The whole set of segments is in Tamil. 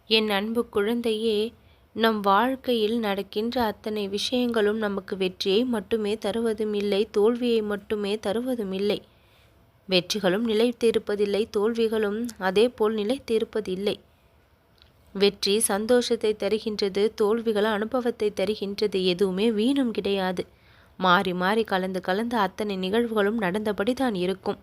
என் அன்பு குழந்தையே, நம் வாழ்க்கையில் நடக்கின்ற அத்தனை விஷயங்களும் நமக்கு வெற்றியை மட்டுமே தருவதும் இல்லை, தோல்வியை மட்டுமே தருவதும் இல்லை. வெற்றிகளும் நிலைத்திருப்பதில்லை, தோல்விகளும் அதேபோல் நிலைத்திருப்பதில்லை. வெற்றி சந்தோஷத்தை தருகின்றது, தோல்விகள் அனுபவத்தை தருகின்றது. எதுவுமே வீணும் கிடையாது. மாறி மாறி கலந்து கலந்து அத்தனை நிகழ்வுகளும் நடந்தபடிதான் இருக்கும்.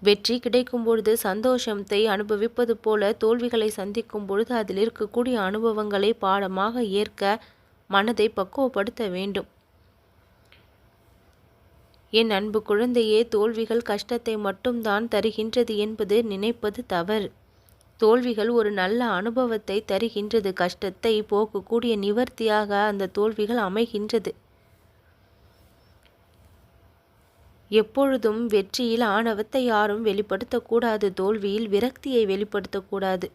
வெற்றி கிடைக்கும் பொழுது சந்தோஷத்தை அனுபவிப்பது போல, தோல்விகளை சந்திக்கும் பொழுது அதில் இருக்கக்கூடிய அனுபவங்களை பாடமாக ஏற்க மனதை பக்குவப்படுத்த வேண்டும். என் அன்பு குழந்தையே, தோல்விகள் கஷ்டத்தை மட்டும்தான் தருகின்றது என்பது நினைப்பது தவறு. தோல்விகள் ஒரு நல்ல அனுபவத்தை தருகின்றது. கஷ்டத்தை போக்கக்கூடிய நிவர்த்தியாக அந்த தோல்விகள் அமைகின்றது. எப்பொழுதும் வெற்றியில் ஆணவத்தை யாரும் வெளிப்படுத்தக்கூடாது, தோல்வியில் விரக்தியை வெளிப்படுத்தக்கூடாது.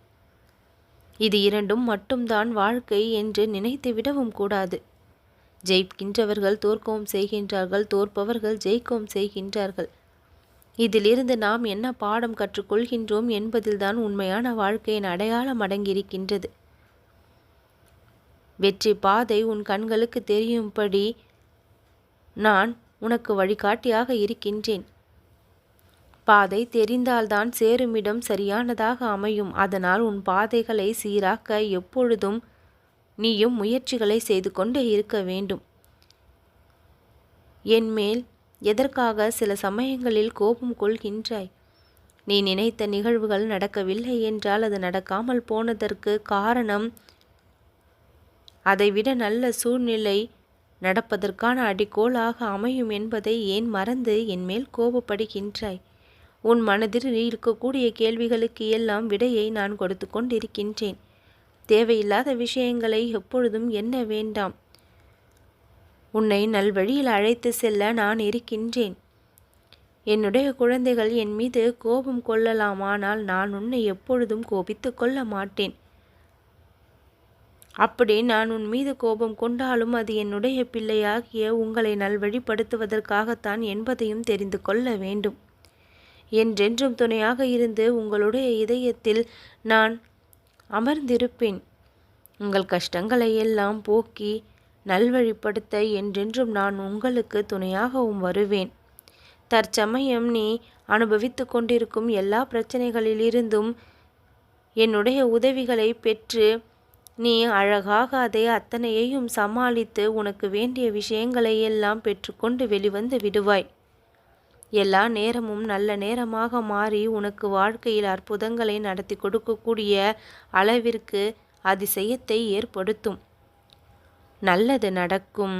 இது இரண்டும் மட்டும்தான் வாழ்க்கை என்று நினைத்து விடவும் கூடாது. ஜெயிக்கின்றவர்கள் தோற்கவும் செய்கின்றார்கள், தோற்பவர்கள் ஜெயிக்கவும் செய்கின்றார்கள். இதிலிருந்து நாம் என்ன பாடம் கற்றுக்கொள்கின்றோம் என்பதில்தான் உண்மையான வாழ்க்கையின் அடையாளம் அடங்கியிருக்கின்றது. வெற்றி பாதை உன் கண்களுக்கு தெரியும்படி நான் உனக்கு வழிகாட்டியாக இருக்கின்றேன். பாதை தெரிந்தால்தான் சேருமிடம் சரியானதாக அமையும். அதனால் உன் பாதைகளை சீராக்க எப்பொழுதும் நீயும் முயற்சிகளை செய்து கொண்டே இருக்க வேண்டும். என்மேல் எதற்காக சில சமயங்களில் கோபம் கொள்கின்றாய்? நீ நினைத்த நிகழ்வுகள் நடக்கவில்லை என்றால் அது நடக்காமல் போனதற்கு காரணம் அதைவிட நல்ல சூழ்நிலை நடப்பதற்கான அடிக்கோலாக அமையும் என்பதை ஏன் மறந்து என்மேல் கோபப்படுகின்றாய்? உன் மனதில் இருக்கக்கூடிய கேள்விகளுக்கு எல்லாம் விடையை நான் கொடுத்து கொண்டிருக்கின்றேன். தேவையில்லாத விஷயங்களை எப்பொழுதும் எண்ண வேண்டாம். உன்னை நல்வழியில் அழைத்து செல்ல நான் இருக்கின்றேன். என்னுடைய குழந்தைகள் என் மீது கோபம் கொள்ளலாம், ஆனால் நான் உன்னை எப்பொழுதும் கோபித்து கொள்ள மாட்டேன். அப்படி நான் உன் மீது கோபம் கொண்டாலும் அது என்னுடைய பிள்ளையாகிய உங்களை நல்வழிப்படுத்துவதற்காகத்தான் என்பதையும் தெரிந்து கொள்ள வேண்டும். என்றென்றும் துணையாக இருந்து உங்களுடைய இதயத்தில் நான் அமர்ந்திருப்பேன். உங்கள் கஷ்டங்களை எல்லாம் போக்கி நல்வழிப்படுத்த என்றென்றும் நான் உங்களுக்கு துணையாகவும் வருவேன். தற்சமயம் நீ அனுபவித்து கொண்டிருக்கும் எல்லா பிரச்சனைகளிலிருந்தும் என்னுடைய உதவிகளை பெற்று நீ அழகாக அத்தனையையும் சமாளித்து உனக்கு வேண்டிய விஷயங்களை எல்லாம் பெற்றுக்கொண்டு வெளிவந்து விடுவாய். எல்லா நேரமும் நல்ல நேரமாக மாறி உனக்கு வாழ்க்கையில் அற்புதங்களை நடத்தி கொடுக்கக்கூடிய அளவிற்கு அதிசயத்தை ஏற்படுத்தும். நல்லது நடக்கும்.